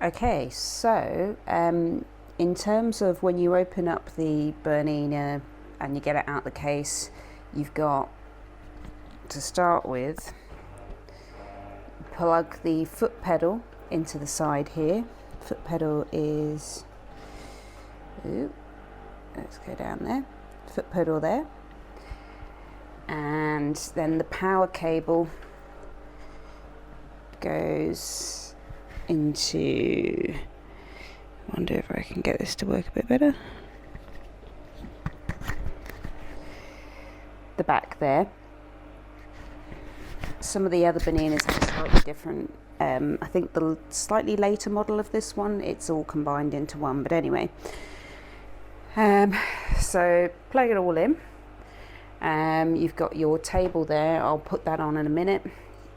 Okay, so in terms of when you open up the Bernina and you get it out the case, you've got to start with plug the foot pedal into the side here. Foot pedal is, let's go down there, foot pedal there, and then the power cable goes into, I wonder if I can get this to work a bit better, the back there. Some of the other Berninas have slightly different, I think the slightly later model of this one, it's all combined into one, but anyway. So plug it all in. You've got your table there, I'll put that on in a minute.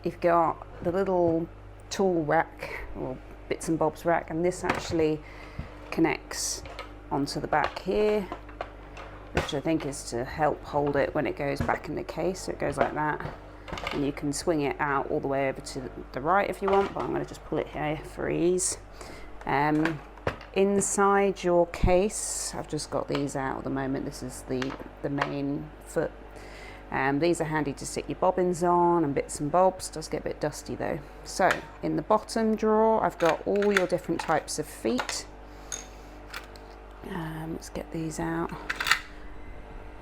You've got the little tool rack, or bits and bobs rack, and this actually connects onto the back here, which I think is to help hold it when it goes back in the case. So it goes like that, and you can swing it out all the way over to the right if you want, but I'm going to just pull it here for ease. Inside your case, I've just got these out at the moment. This is the main foot. These are handy to stick your bobbins on and bits and bobs. Does get a bit dusty though. So in the bottom drawer, I've got all your different types of feet. Let's get these out.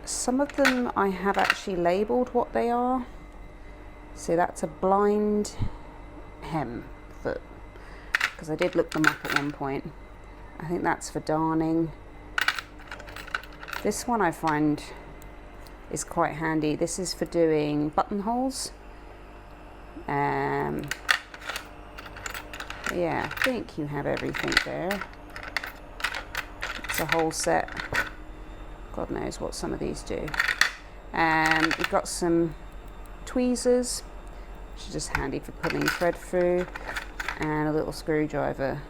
Some of them I have actually labelled what they are. So that's a blind hem foot, because I did look them up at one point. I think that's for darning. This one I find is quite handy. This is for doing buttonholes. Yeah, I think you have everything there. It's a whole set. God knows what some of these do. You've got some tweezers, which is just handy for pulling thread through, and a little screwdriver.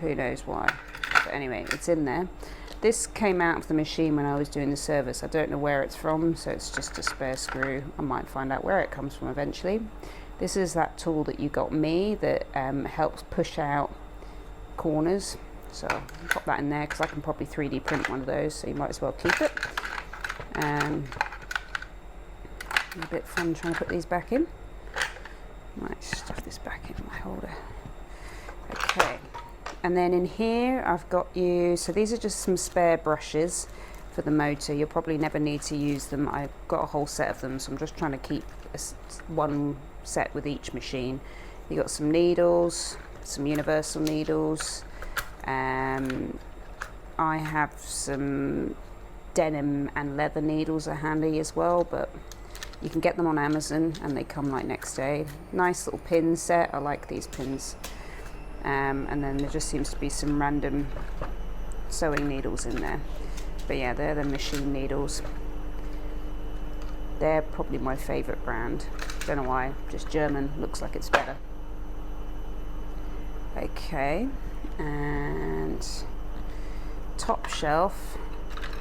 Who knows why, but anyway, it's in there. This came out of the machine when I was doing the service. I don't know where it's from, so it's just a spare screw. I might find out where it comes from eventually. This is that tool that you got me that helps push out corners. So I'll pop that in there because I can probably 3D print one of those, so you might as well keep it. A bit fun trying to put these back in. Might stuff this back in my holder. Okay. And then in here I've got you, so these are just some spare brushes for the motor. You'll probably never need to use them. I've got a whole set of them, so I'm just trying to keep one set with each machine. You've got some needles, some universal needles. I have some denim and leather needles are handy as well, but you can get them on Amazon and they come like next day. Nice little pin set, I like these pins. And then there just seems to be some random sewing needles in there. But yeah, they're the machine needles. They're probably my favourite brand. Don't know why, just German, looks like it's better. Okay, and top shelf.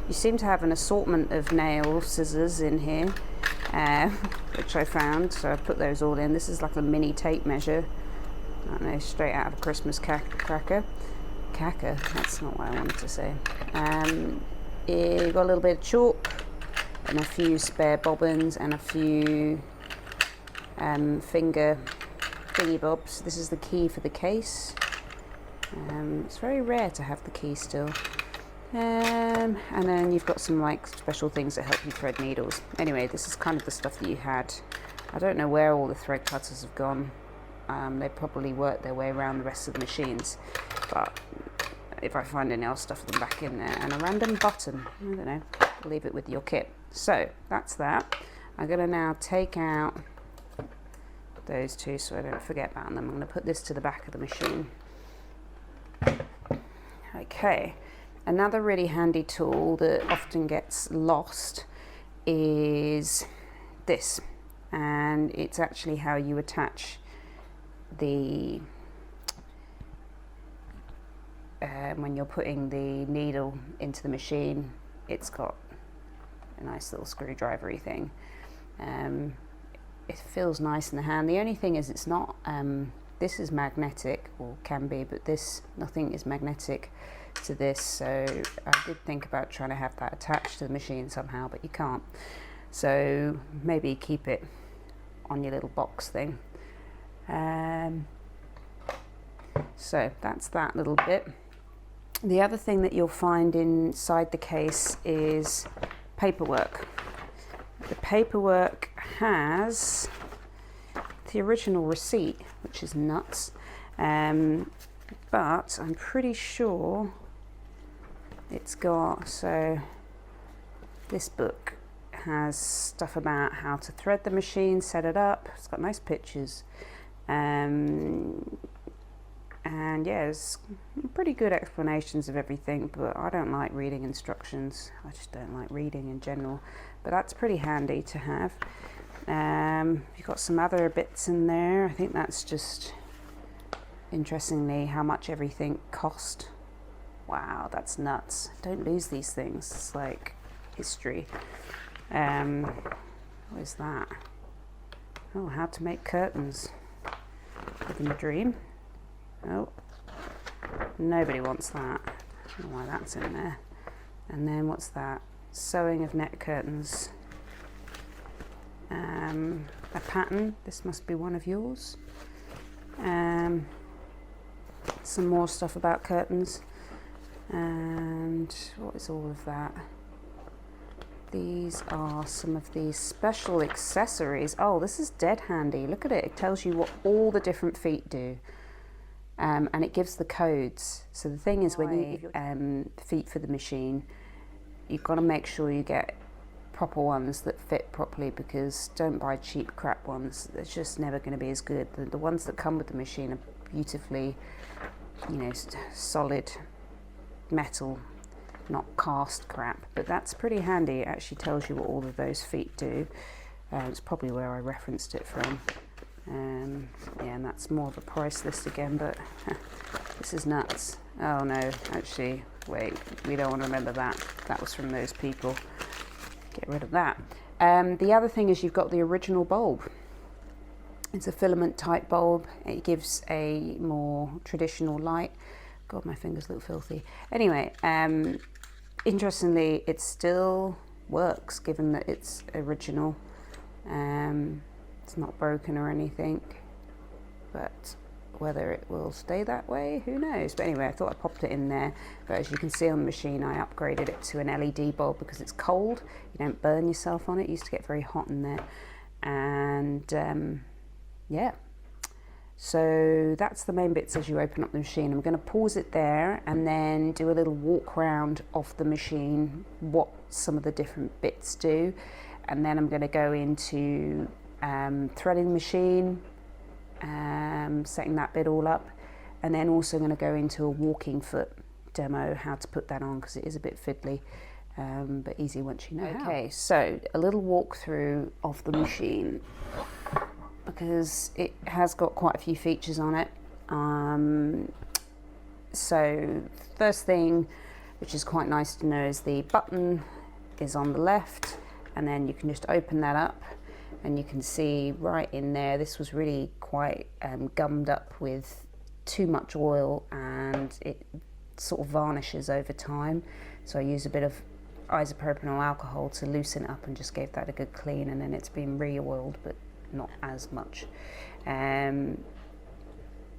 You seem to have an assortment of nail scissors in here, which I found, so I put those all in. This is like a mini tape measure. I don't know, straight out of a Christmas cracker. That's not what I wanted to say. You've got a little bit of chalk and a few spare bobbins and a few finger thingy bobs. This is the key for the case. It's very rare to have the key still. And then you've got some like special things that help you thread needles. Anyway, this is kind of the stuff that you had. I don't know where all the thread cutters have gone. They probably worked their way around the rest of the machines, but if I find any, I'll stuff them back in there. And a random button, I don't know, I'll leave it with your kit. So that's that. I'm going to now take out those two so I don't forget about them. I'm going to put this to the back of the machine. Okay, another really handy tool that often gets lost is this, and it's actually how you attach the when you're putting the needle into the machine. It's got a nice little screwdrivery thing. It feels nice in the hand. The only thing is it's not this is magnetic, or can be, but this, nothing is magnetic to this, so I did think about trying to have that attached to the machine somehow, but you can't. So maybe keep it on your little box thing. So that's that little bit. The other thing that you'll find inside the case is paperwork. The paperwork has the original receipt, which is nuts, but I'm pretty sure it's got, so this book has stuff about how to thread the machine, set it up. It's got nice pictures, and yeah, it's pretty good explanations of everything, but I don't like reading instructions. I just don't like reading in general, but that's pretty handy to have. You've got some other bits in there. I think that's just, interestingly, how much everything cost. Wow, that's nuts. Don't lose these things. It's like history. What is that? Oh, how to make curtains. Living the dream. Oh, nobody wants that. I don't know why that's in there. And then what's that? Sewing of net curtains. A pattern. This must be one of yours. Some more stuff about curtains. And what is all of that? These are some of these special accessories. Oh, this is dead handy. Look at it. It tells you what all the different feet do. And it gives the codes. So the thing is, when you give feet for the machine, you've got to make sure you get proper ones that fit properly, because don't buy cheap crap ones. They're just never going to be as good. The ones that come with the machine are beautifully, you know, solid metal, not cast crap. But that's pretty handy. It actually tells you what all of those feet do. It's probably where I referenced it from. Yeah, and that's more of a price list again, but this is nuts. Oh no, actually, wait, we don't want to remember that. That was from those people. Get rid of that. The other thing is you've got the original bulb. It's a filament type bulb. It gives a more traditional light. God, my fingers look filthy. Anyway, interestingly, it still works given that it's original. It's not broken or anything, but whether it will stay that way, who knows. But anyway, I thought I popped it in there. But as you can see on the machine, I upgraded it to an LED bulb because it's cold. You don't burn yourself on it. It used to get very hot in there. And yeah, so that's the main bits as you open up the machine. I'm going to pause it there and then do a little walk around of the machine, what some of the different bits do. And then I'm going to go into threading the machine, setting that bit all up, and then also going to go into a walking foot demo, how to put that on, because it is a bit fiddly, but easy once you know how. Okay, so a little walkthrough of the machine, because it has got quite a few features on it. So first thing, which is quite nice to know, is the button is on the left, and then you can just open that up and you can see right in there, this was really quite gummed up with too much oil, and it sort of varnishes over time. So I used a bit of isopropyl alcohol to loosen it up and just gave that a good clean, and then it's been re-oiled, but not as much.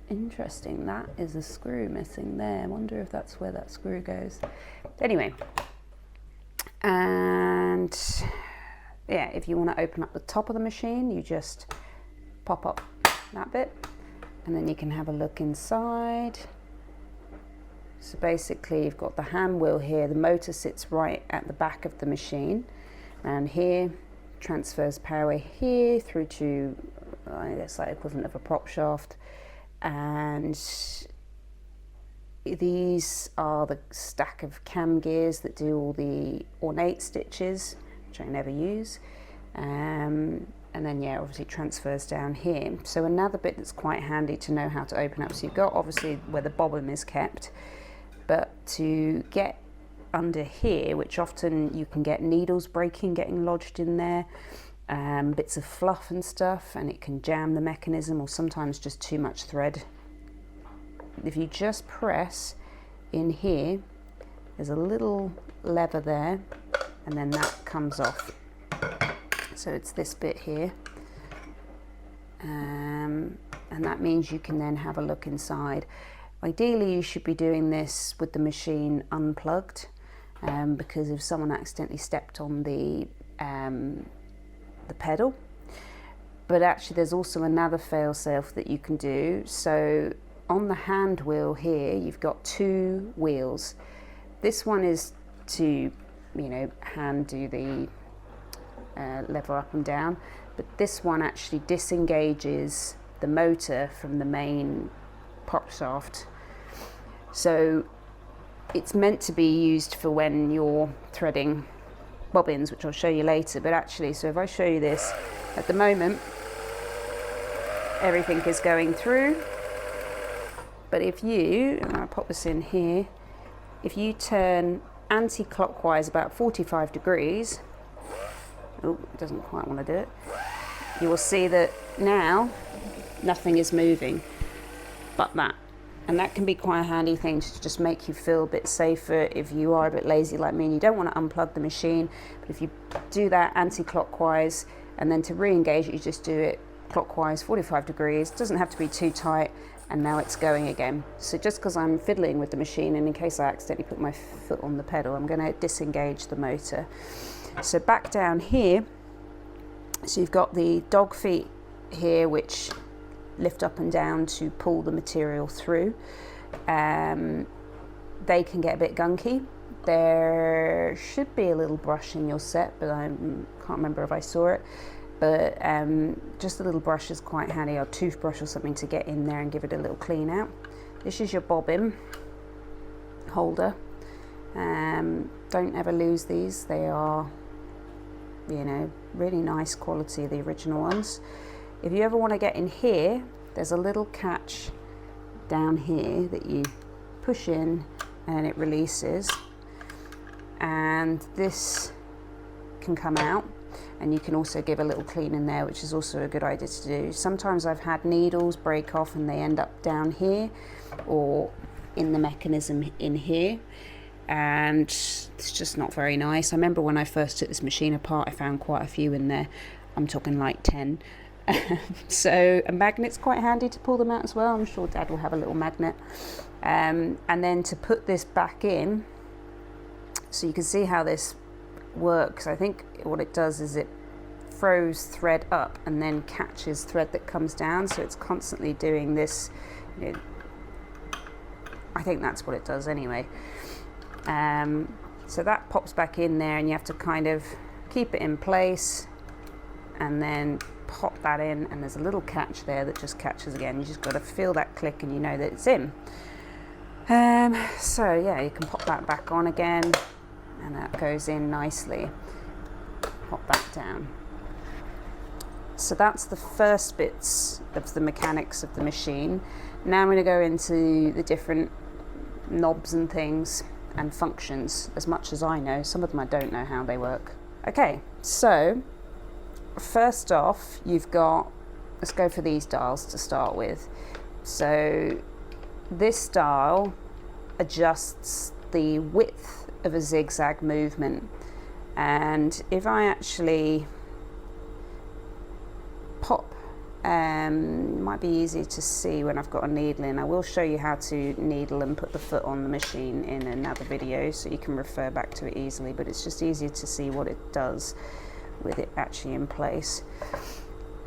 Interesting, that is a screw missing there. I wonder if that's where that screw goes. Anyway, and yeah, if you want to open up the top of the machine, you just pop up that bit and then you can have a look inside. So basically you've got the hand wheel here, the motor sits right at the back of the machine, and here transfers power here through to, that's like equivalent of a prop shaft, and these are the stack of cam gears that do all the ornate stitches, which I never use, and then yeah, obviously transfers down here. So another bit that's quite handy to know how to open up, so you've got obviously where the bobbin is kept, but to get under here, which often you can get needles breaking, getting lodged in there, bits of fluff and stuff, and it can jam the mechanism, or sometimes just too much thread. If you just press in here, there's a little lever there, and then that comes off. So it's this bit here, and that means you can then have a look inside. Ideally you should be doing this with the machine unplugged, because if someone accidentally stepped on the pedal. But actually there's also another fail-safe that you can do. So on the hand wheel here, you've got two wheels. This one is to, hand do the lever up and down, but this one actually disengages the motor from the main prop shaft. So it's meant to be used for when you're threading bobbins, which I'll show you later. But actually, so if I show you this, at the moment everything is going through, but if you, and I'll pop this in here, if you turn anti-clockwise about 45 degrees, oh, it doesn't quite want to do it, you will see that now nothing is moving but that. And that can be quite a handy thing to just make you feel a bit safer if you are a bit lazy like me and you don't want to unplug the machine. But if you do that anti-clockwise, and then to re-engage it, you just do it clockwise 45 degrees. It doesn't have to be too tight, and now it's going again. So just because I'm fiddling with the machine, and in case I accidentally put my foot on the pedal, I'm going to disengage the motor. So back down here, so you've got the dog feet here which lift up and down to pull the material through. They can get a bit gunky. There should be a little brush in your set, but I can't remember if I saw it. But just a little brush is quite handy, or a toothbrush or something to get in there and give it a little clean out. This is your bobbin holder. Don't ever lose these. They are, really nice quality, the original ones. If you ever want to get in here, there's a little catch down here that you push in and it releases, and this can come out, and you can also give a little clean in there, which is also a good idea to do. Sometimes I've had needles break off and they end up down here or in the mechanism in here, and it's just not very nice. I remember when I first took this machine apart, I found quite a few in there. I'm talking like 10. So a magnet's quite handy to pull them out as well. I'm sure Dad will have a little magnet. And then to put this back in, so you can see how this works. I think what it does is it throws thread up and then catches thread that comes down, so it's constantly doing this. I think that's what it does anyway. So that pops back in there, and you have to kind of keep it in place and then pop that in, and there's a little catch there that just catches again. You just got to feel that click and you know that it's in. So yeah, you can pop that back on again, and that goes in nicely. Pop that down. So that's the first bits of the mechanics of the machine. Now I'm going to go into the different knobs and things and functions, as much as I know. Some of them I don't know how they work. Okay, so first off, you've got, let's go for these dials to start with. So this dial adjusts the width of a zigzag movement, and if I actually pop, might be easier to see when I've got a needle in. I will show you how to needle and put the foot on the machine in another video, so you can refer back to it easily, but it's just easier to see what it does with it actually in place.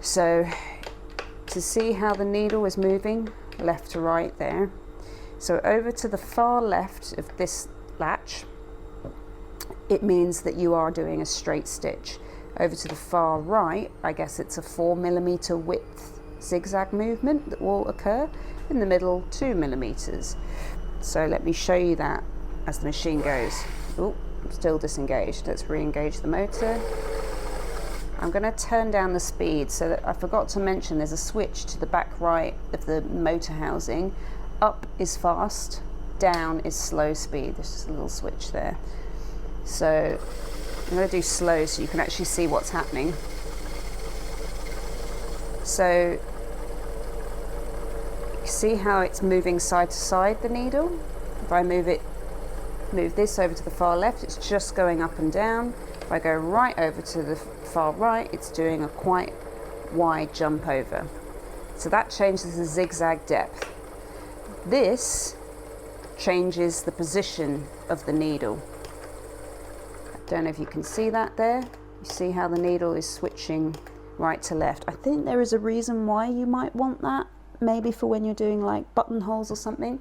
So to see how the needle is moving left to right there, so over to the far left of this latch, it means that you are doing a straight stitch. Over to the far right, I guess it's a 4mm width zigzag movement that will occur. In the middle, 2mm. So let me show you that as the machine goes. Oh, I'm still disengaged. Let's re-engage the motor. I'm going to turn down the speed, so that I forgot to mention there's a switch to the back right of the motor housing. Up is fast, down is slow speed. There's just a little switch there. So I'm going to do slow so you can actually see what's happening. So you see how it's moving side to side, the needle? If I move this over to the far left, it's just going up and down. If I go right over to the far right, it's doing a quite wide jump over. So that changes the zigzag depth. This changes the position of the needle. I don't know if you can see that there. You see how the needle is switching right to left. I think there is a reason why you might want that, maybe for when you're doing like buttonholes or something.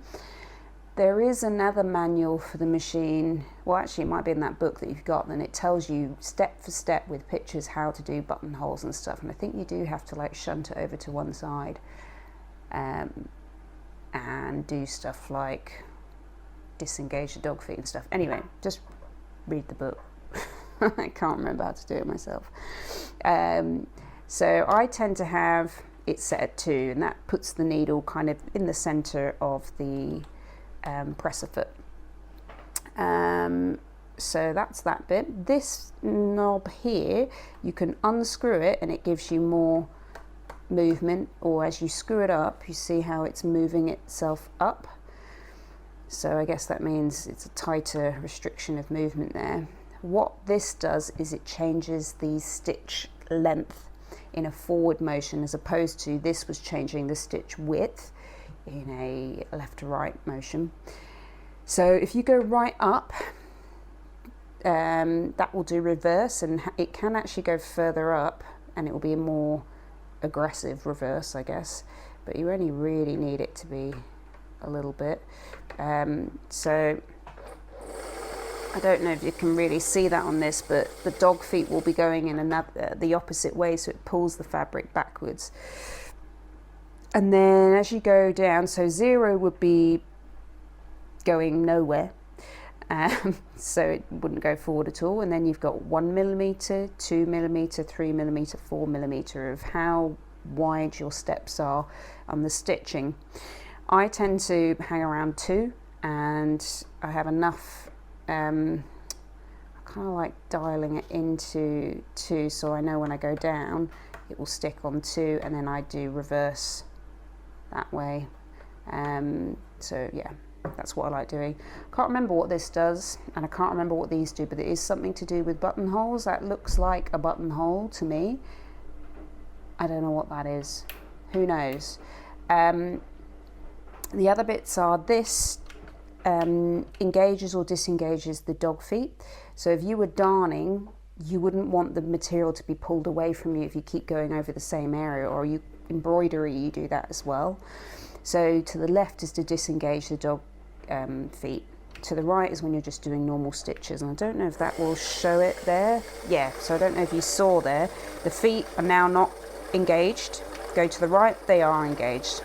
There is another manual for the machine. Well, actually it might be in that book that you've got, and it tells you step for step with pictures how to do buttonholes and stuff. And I think you do have to like shunt it over to one side and do stuff like disengage the dog feet and stuff. Anyway, just read the book. I can't remember how to do it myself. So I tend to have it set at 2, and that puts the needle kind of in the center of the presser foot. So that's that bit. This knob here, you can unscrew it and it gives you more movement, or as you screw it up, you see how it's moving itself up. So I guess that means it's a tighter restriction of movement there. What this does is it changes the stitch length in a forward motion, as opposed to this was changing the stitch width in a left to right motion. So if you go right up, that will do reverse, and it can actually go further up and it will be a more aggressive reverse, I guess, but you only really need it to be a little bit. So I don't know if you can really see that on this, but the dog feet will be going in the opposite way, so it pulls the fabric backwards. And then as you go down, so 0 would be going nowhere, so it wouldn't go forward at all. And then you've got 1 millimeter, 2 millimeter, 3 millimeter, 4 millimeter of how wide your steps are on the stitching. I tend to hang around 2, and I have enough. I kind of like dialing it into 2, so I know when I go down it will stick on 2, and then I do reverse that way. So yeah, that's what I like doing. Can't remember what this does, and I can't remember what these do, but it is something to do with buttonholes. That looks like a buttonhole to me. I don't know what that is. Who knows? The other bits are this engages or disengages the dog feet. So if you were darning, you wouldn't want the material to be pulled away from you if you keep going over the same area, or you embroidery, you do that as well. So to the left is to disengage the dog feet. To the right is when you're just doing normal stitches, and I don't know if that will show it there. Yeah, so I don't know if you saw there, the feet are now not engaged. Go to the right, they are engaged.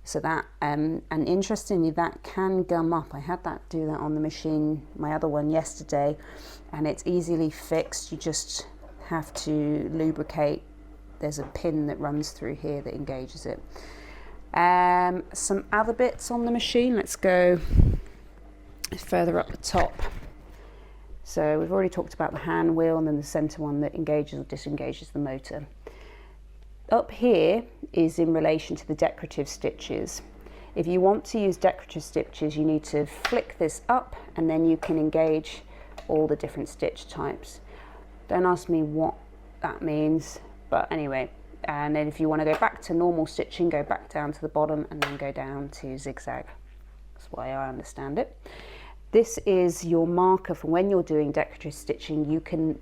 So that, and interestingly, that can gum up. I had that do that on the machine, my other one, yesterday, and it's easily fixed. You just have to lubricate. There's a pin that runs through here that engages it. Some other bits on the machine. Let's go further up the top. So we've already talked about the hand wheel, and then the center one that engages or disengages the motor. Up here is in relation to the decorative stitches. If you want to use decorative stitches, you need to flick this up, and then you can engage all the different stitch types. Don't ask me what that means, but anyway. And then if you want to go back to normal stitching, go back down to the bottom and then go down to zigzag. That's why I understand it. This is your marker for when you're doing decorative stitching. You can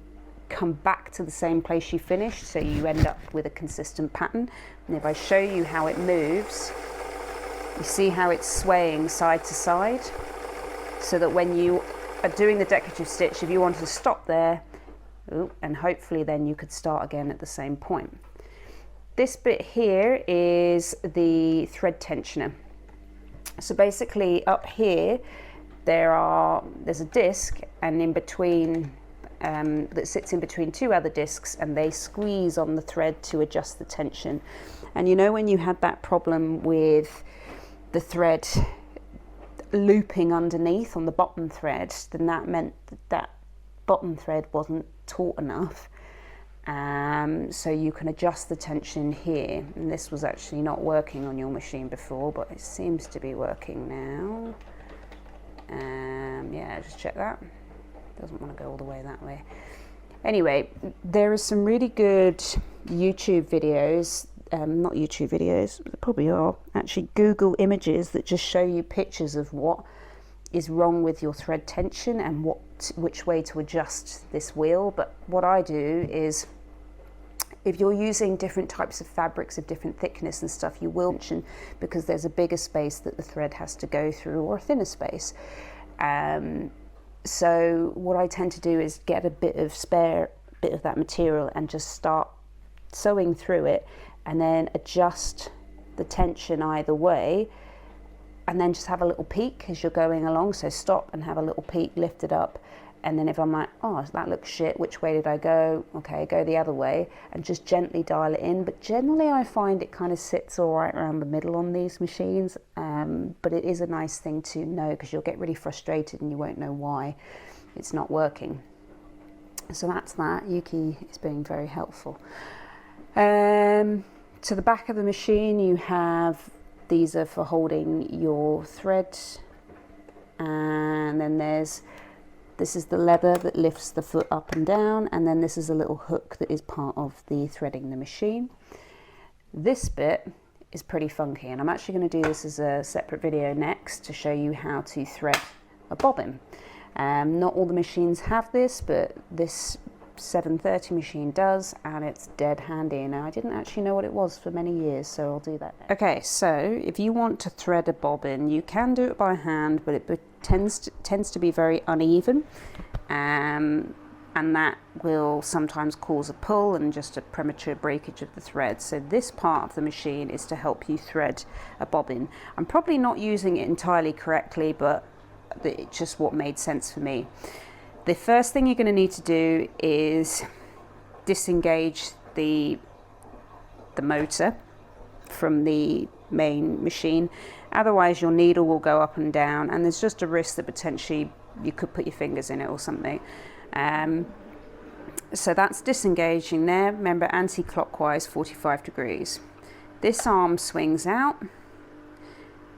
come back to the same place you finished, so you end up with a consistent pattern. And if I show you how it moves, you see how it's swaying side to side, so that when you are doing the decorative stitch, if you wanted to stop there, and hopefully then you could start again at the same point. This bit here is the thread tensioner. So basically up here there's a disc, and in between that sits in between 2 other discs, and they squeeze on the thread to adjust the tension. And you know, when you had that problem with the thread looping underneath on the bottom thread, then that meant that bottom thread wasn't taut enough. So you can adjust the tension here, and this was actually not working on your machine before, but it seems to be working now. Yeah, just check that. Doesn't want to go all the way that way. Anyway, there are some really good YouTube videos, not YouTube videos, there probably are, actually Google images that just show you pictures of what is wrong with your thread tension and which way to adjust this wheel. But what I do is, if you're using different types of fabrics of different thickness and stuff, you will tension because there's a bigger space that the thread has to go through, or a thinner space. So what I tend to do is get a bit of spare bit of that material and just start sewing through it, and then adjust the tension either way, and then just have a little peek as you're going along. So stop and have a little peek, lift it up, and then if I'm like, oh, that looks shit, which way did I go? Okay, go the other way, and just gently dial it in. But generally I find it kind of sits all right around the middle on these machines, but it is a nice thing to know, because you'll get really frustrated and you won't know why it's not working. So that's that. Yuki is being very helpful. To the back of the machine you have, these are for holding your thread, and then this is the leather that lifts the foot up and down, and then this is a little hook that is part of the threading the machine. This bit is pretty funky, and I'm actually going to do this as a separate video next to show you how to thread a bobbin. Not all the machines have this, but this 730 machine does, and it's dead handy. Now, I didn't actually know what it was for many years, so I'll do that next. Okay, so if you want to thread a bobbin, you can do it by hand, but it tends to be very uneven, and that will sometimes cause a pull and just a premature breakage of the thread. So this part of the machine is to help you thread a bobbin. I'm probably not using it entirely correctly, but it's just what made sense for me. The first thing you're going to need to do is disengage the motor from the main machine, otherwise your needle will go up and down, and there's just a risk that potentially you could put your fingers in it or something. So that's disengaging there. Remember, anti-clockwise 45 degrees. This arm swings out,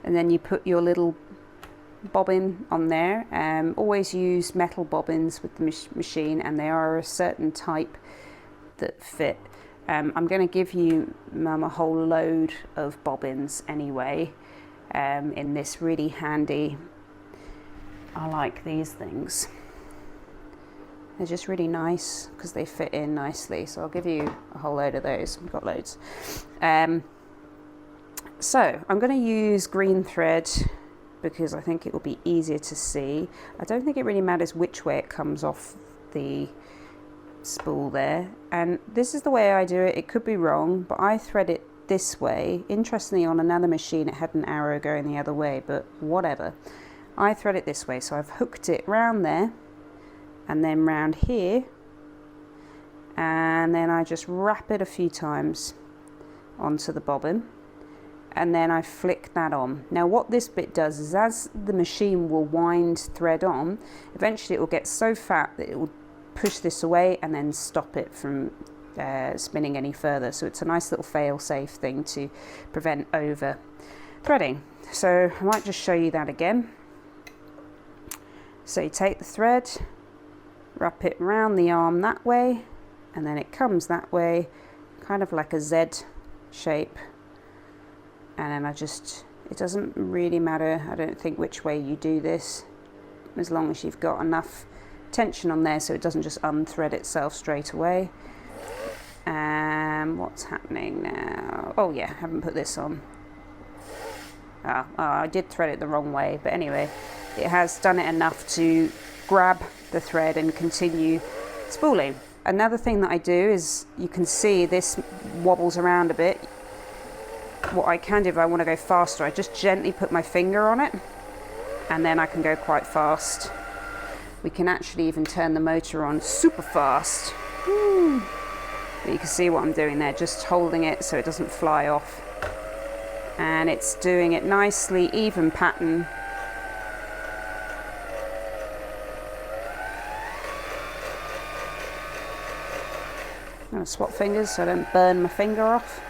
and then you put your little bobbin on there. Always use metal bobbins with the machine, and they are a certain type that fit. I'm going to give you a whole load of bobbins anyway, in this really handy, I like these things. They're just really nice because they fit in nicely, so I'll give you a whole load of those. We've got loads. So I'm going to use green thread because I think it will be easier to see. I don't think it really matters which way it comes off the spool there, and this is the way I do it. It could be wrong, but I thread it this way. Interestingly, on another machine it had an arrow going the other way, but whatever. I thread it this way, so I've hooked it round there and then round here, and then I just wrap it a few times onto the bobbin, and then I flick that on. Now what this bit does is, as the machine will wind thread on, eventually it will get so fat that it will push this away and then stop it from spinning any further. So it's a nice little fail-safe thing to prevent over threading. So I might just show you that again. So you take the thread, wrap it around the arm that way, and then it comes that way, kind of like a Z shape. And then it doesn't really matter, I don't think, which way you do this, as long as you've got enough tension on there so it doesn't just unthread itself straight away. What's happening now? Oh yeah, I haven't put this on. Oh, I did thread it the wrong way, but anyway, it has done it enough to grab the thread and continue spooling. Another thing that I do is, you can see this wobbles around a bit. What I can do if I want to go faster, I just gently put my finger on it, and then I can go quite fast. We can actually even turn the motor on super fast. Woo. But you can see what I'm doing there, just holding it so it doesn't fly off. And it's doing it nicely, even pattern. to swap fingers so I don't burn my finger off.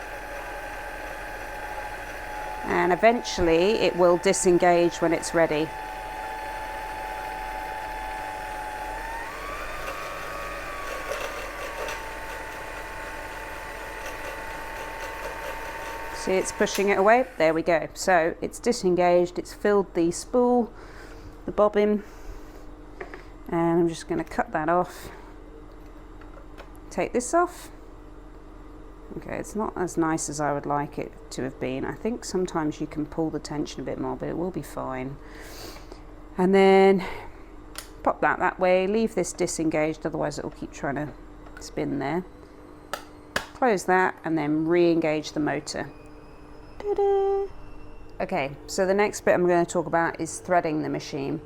And eventually it will disengage when it's ready. See, it's pushing it away. There we go. So it's disengaged, it's filled the spool, the bobbin, and I'm just going to cut that off. Take this off. Okay, it's not as nice as I would like it to have been. I think sometimes you can pull the tension a bit more, but it will be fine. And then pop that way, leave this disengaged, otherwise it will keep trying to spin there. Close that and then re-engage the motor. Ta-da! Okay, so the next bit I'm going to talk about is threading the machine.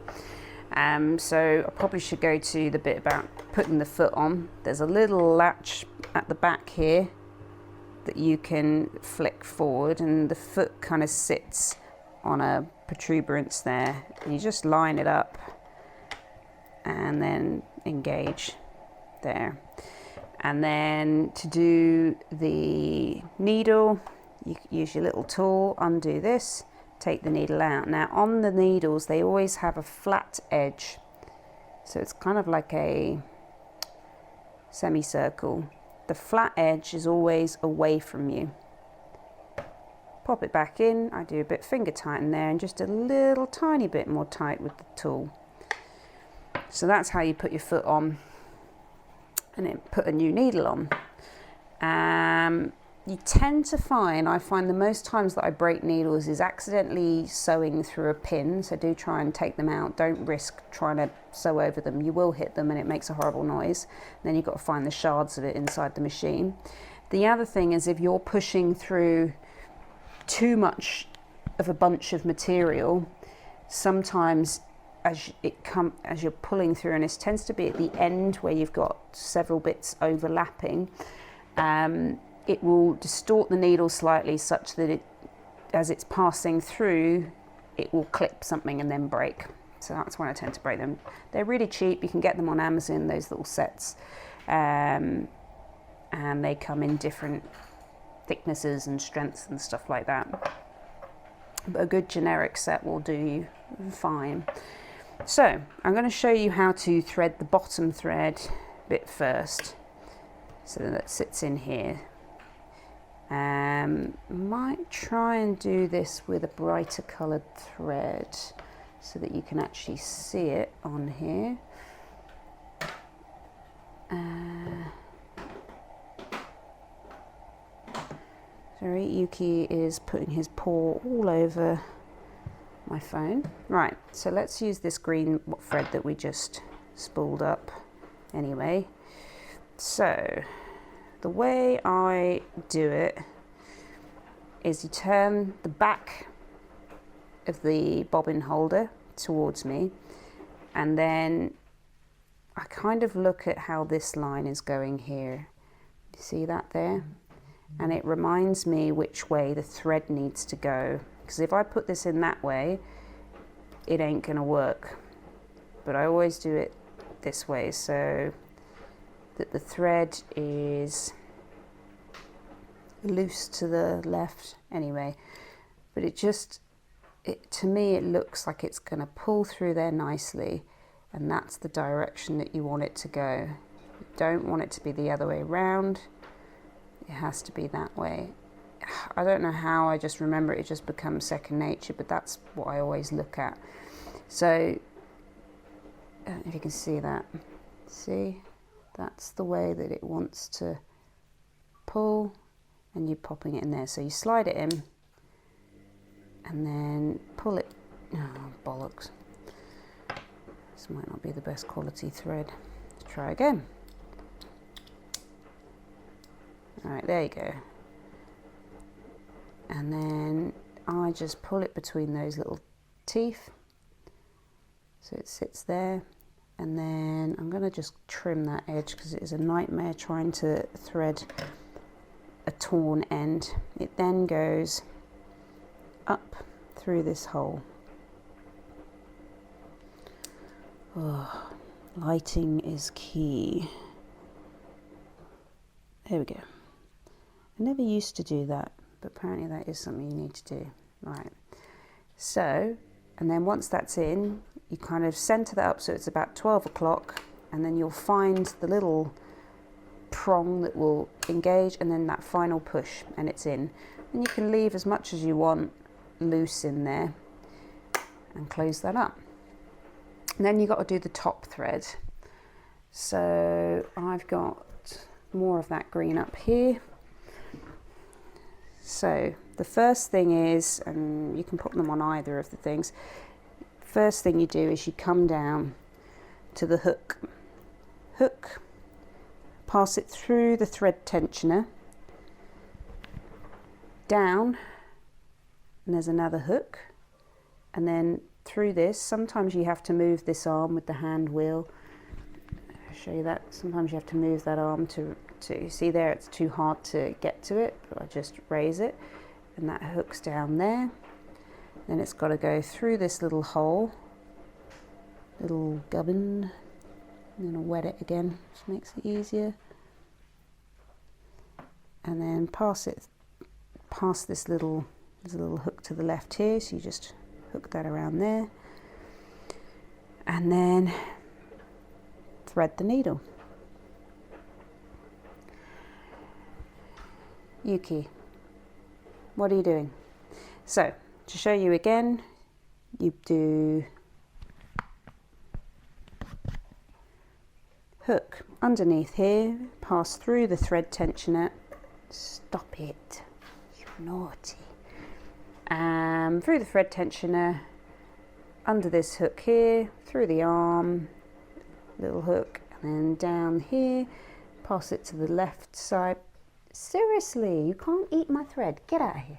So I probably should go to the bit about putting the foot on. There's a little latch at the back here that you can flick forward, and the foot kind of sits on a protuberance there. And you just line it up and then engage there. And then to do the needle, you use your little tool, undo this, take the needle out. Now on the needles they always have a flat edge, so it's kind of like a semicircle. The flat edge is always away from you. Pop it back in. I do a bit finger tighten there and just a little tiny bit more tight with the tool. So that's how you put your foot on and then put a new needle on. You tend to find, I find the most times that I break needles is accidentally sewing through a pin, so do try and take them out. Don't risk trying to sew over them. You will hit them and it makes a horrible noise. Then you've got to find the shards of it inside the machine. The other thing is if you're pushing through too much of a bunch of material, sometimes as you're pulling through, and it tends to be at the end where you've got several bits overlapping, it will distort the needle slightly such that as it's passing through, it will clip something and then break. So that's when I tend to break them. They're really cheap. You can get them on Amazon, those little sets. And they come in different thicknesses and strengths and stuff like that. But a good generic set will do you fine. So I'm going to show you how to thread the bottom thread bit first. So that sits in here. Might try and do this with a brighter coloured thread so that you can actually see it on here. Sorry, Yuki is putting his paw all over my phone. Right, so let's use this green thread that we just spooled up anyway. So the way I do it is you turn the back of the bobbin holder towards me, and then I kind of look at how this line is going here. You see that there? And it reminds me which way the thread needs to go, because if I put this in that way, it ain't gonna work. But I always do it this way so that the thread is loose to the left anyway. But to me it looks like it's going to pull through there nicely, and that's the direction that you want it to go. You don't want it to be the other way around. It has to be that way. I don't know how, I just remember it just becomes second nature, but that's what I always look at. So I don't know if you can see that. See? That's the way that it wants to pull, and you're popping it in there. So you slide it in and then pull it. Oh, bollocks. This might not be the best quality thread. Let's try again. All right, there you go. And then I just pull it between those little teeth. So it sits there. And then I'm going to just trim that edge because it is a nightmare trying to thread a torn end. It then goes up through this hole. Oh, lighting is key. There we go. I never used to do that, but apparently that is something you need to do. Right. So, and then once that's in, you kind of center that up so it's about 12 o'clock, and then you'll find the little prong that will engage, and then that final push, and it's in. And you can leave as much as you want loose in there and close that up. And then you've got to do the top thread. So I've got more of that green up here. So the first thing is, and you can put them on either of the things, first thing you do is you come down to the hook, pass it through the thread tensioner, down, and there's another hook, and then through this. Sometimes you have to move this arm with the hand wheel. I'll show you that. Sometimes you have to move that arm to see there, it's too hard to get to it, but I just raise it, and that hooks down there. Then it's got to go through this little hole, little gubbin, and then I'll wet it again, which makes it easier. And then pass this little, there's a little hook to the left here, so you just hook that around there, and then thread the needle. Yuki, what are you doing? So to show you again, you do hook underneath here, pass through the thread tensioner, stop it, you're naughty, through the thread tensioner, under this hook here, through the arm, little hook, and then down here, pass it to the left side. Seriously, you can't eat my thread, get out of here.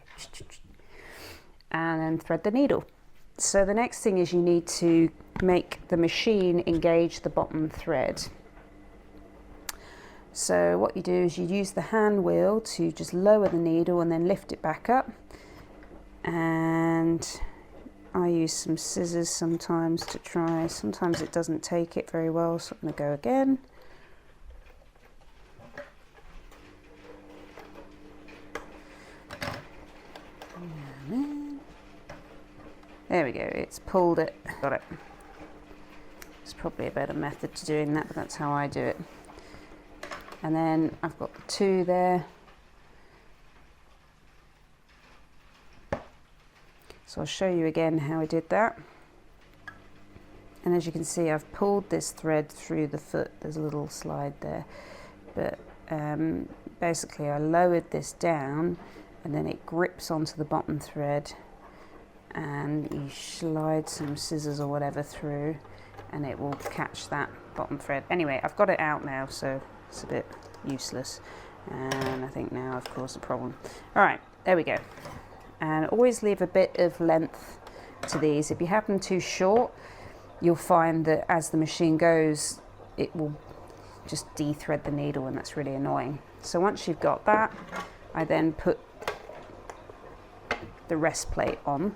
And then thread the needle. So the next thing is you need to make the machine engage the bottom thread. So what you do is you use the hand wheel to just lower the needle and then lift it back up. And I use some scissors sometimes to try. Sometimes it doesn't take it very well, so I'm going to go again. There we go, it's pulled it, got it. There's probably a better method to doing that, but that's how I do it. And then I've got the two there. So I'll show you again how I did that. And as you can see, I've pulled this thread through the foot. There's a little slide there. But basically I lowered this down, and then it grips onto the bottom thread, and you slide some scissors or whatever through, and it will catch that bottom thread. Anyway, I've got it out now, so it's a bit useless, and I think now I've caused a problem. All right, there we go. And always leave a bit of length to these. If you have them too short, you'll find that as the machine goes, it will just de-thread the needle, and that's really annoying. So once you've got that, I then put the rest plate on.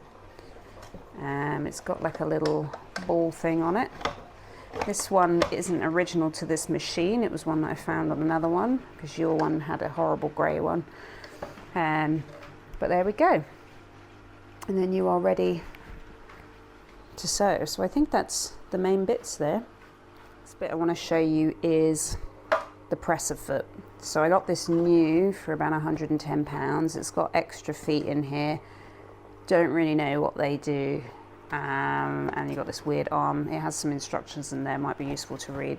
It's got like a little ball thing on it. This one isn't original to this machine. It was one that I found on another one, because your one had a horrible grey one. But there we go. And then you are ready to sew. So I think that's the main bits there. This bit I want to show you is the presser foot. So I got this new for about £110. It's got extra feet in here. Don't really know what they do. And you've got this weird arm. It has some instructions in there, might be useful to read.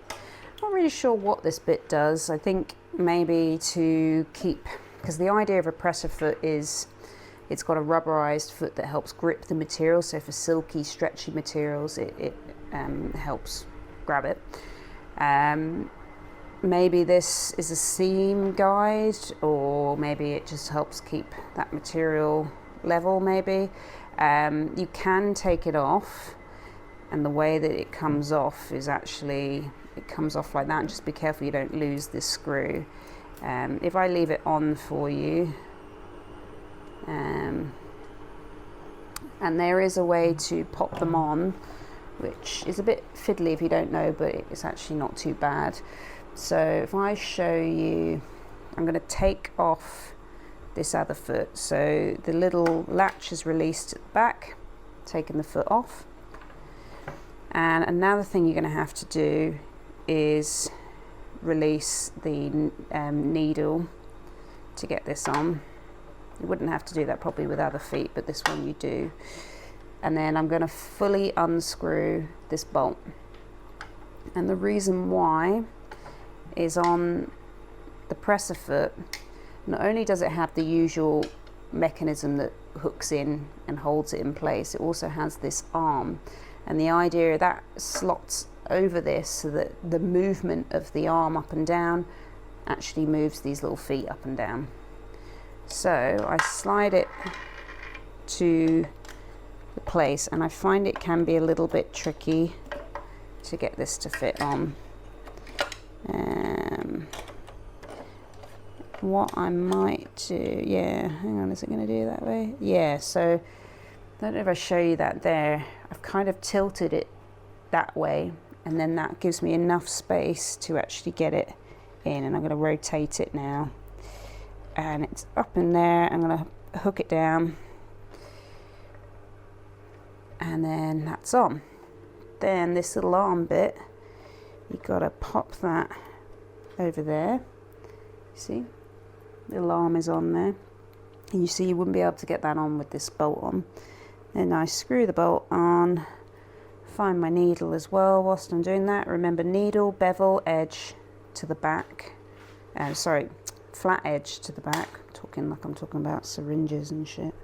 Not really sure what this bit does. I think maybe to keep, because the idea of a presser foot is it's got a rubberized foot that helps grip the material. So for silky, stretchy materials, it helps grab it. Maybe this is a seam guide, or maybe it just helps keep that material level maybe. You can take it off, and the way that it comes off is actually, it comes off like that, and just be careful you don't lose this screw. If I leave it on for you, and there is a way to pop them on, which is a bit fiddly if you don't know, but it's actually not too bad. So if I show you, I'm going to take off this other foot. So the little latch is released at the back, taking the foot off. And another thing you're going to have to do is release the needle to get this on. You wouldn't have to do that probably with other feet, but this one you do. And then I'm going to fully unscrew this bolt. And the reason why is on the presser foot, not only does it have the usual mechanism that hooks in and holds it in place, it also has this arm. And the idea that slots over this so that the movement of the arm up and down actually moves these little feet up and down. So I slide it to the place, and I find it can be a little bit tricky to get this to fit on. What I might do, yeah, hang on, is it going to do that way? Yeah, so I don't know if I show you that there. I've kind of tilted it that way, and then that gives me enough space to actually get it in. And I'm going to rotate it now, and it's up in there. I'm going to hook it down, and then that's on. Then this little arm bit, you've got to pop that over there. See, little arm is on there, and you see you wouldn't be able to get that on with this bolt on. Then I screw the bolt on, find my needle as well whilst I'm doing that. Remember, needle, bevel, edge to the back. Sorry, flat edge to the back. I'm talking like I'm talking about syringes and shit.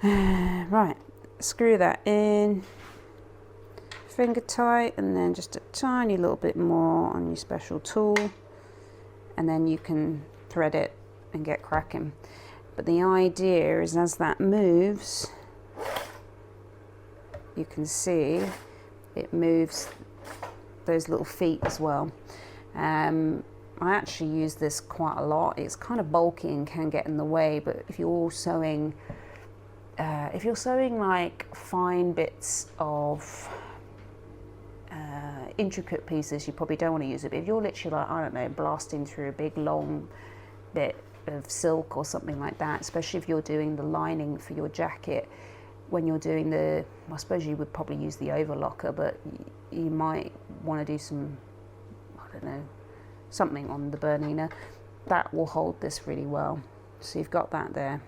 Right, screw that in, finger tight, and then just a tiny little bit more on your special tool, and then you can thread it and get cracking. But the idea is, as that moves, you can see it moves those little feet as well. I actually use this quite a lot. It's kind of bulky and can get in the way, but if you're sewing like fine bits of intricate pieces, you probably don't want to use it. But if you're literally like, I don't know, blasting through a big long bit of silk or something like that, especially if you're doing the lining for your jacket, when you're doing the, I suppose you would probably use the overlocker, but you might want to do some, I don't know, something on the Bernina, that will hold this really well. So you've got that there.